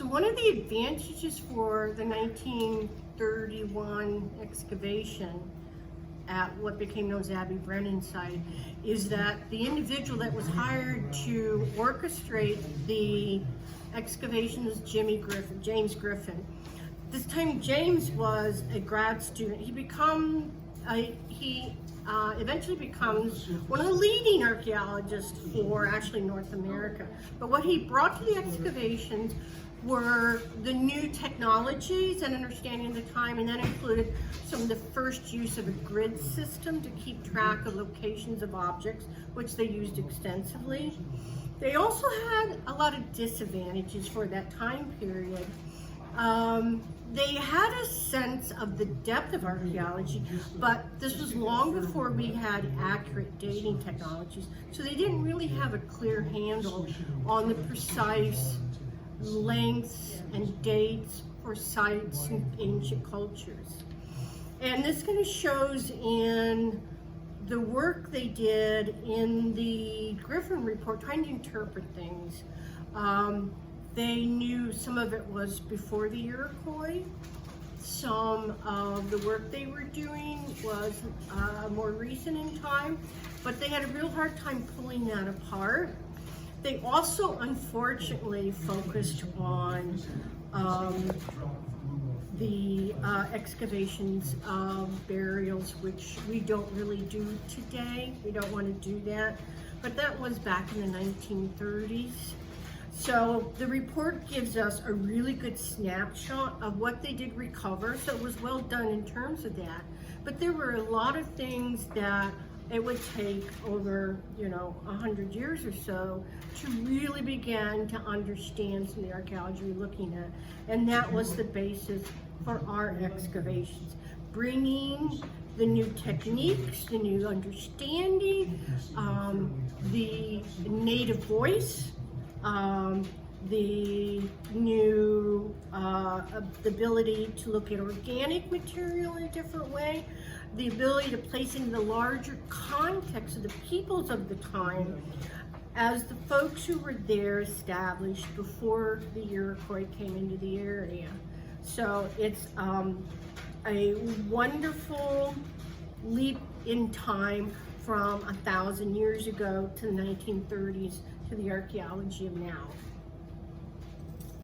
So one of the advantages for the 1931 excavation at what became known as Abhe-Brennan site is that the individual that was hired to orchestrate the excavation was James Griffin. This time James was a grad student. He eventually becomes one of the leading archaeologists for actually North America. But what he brought to the excavations were the new technologies and understanding of the time, and that included some of the first use of a grid system to keep track of locations of objects, which they used extensively. They also had a lot of disadvantages for that time period. They had a sense of the depth of archaeology, but this was long before we had accurate dating technologies, so they didn't really have a clear handle on the precise lengths and dates for sites in ancient cultures. And this kind of shows in the work they did in the Griffin report, trying to interpret things. They knew some of it was before the Iroquois. Some of the work they were doing was more recent in time, but they had a real hard time pulling that apart. They also, unfortunately, focused on the excavations of burials, which we don't really do today. We don't want to do that, but that was back in the 1930s. So the report gives us a really good snapshot of what they did recover, so it was well done in terms of that. But there were a lot of things that it would take over, 100 years or so to really begin to understand some of the archaeology we're looking at. And that was the basis for our excavations, bringing the new techniques, the new understanding, the native voice, the new the ability to look at organic material in a different way, the ability to place it in the larger context of the peoples of the time as the folks who were there established before the Iroquois came into the area. So it's a wonderful leap in time from 1,000 years ago to the 1930s to the archaeology of now.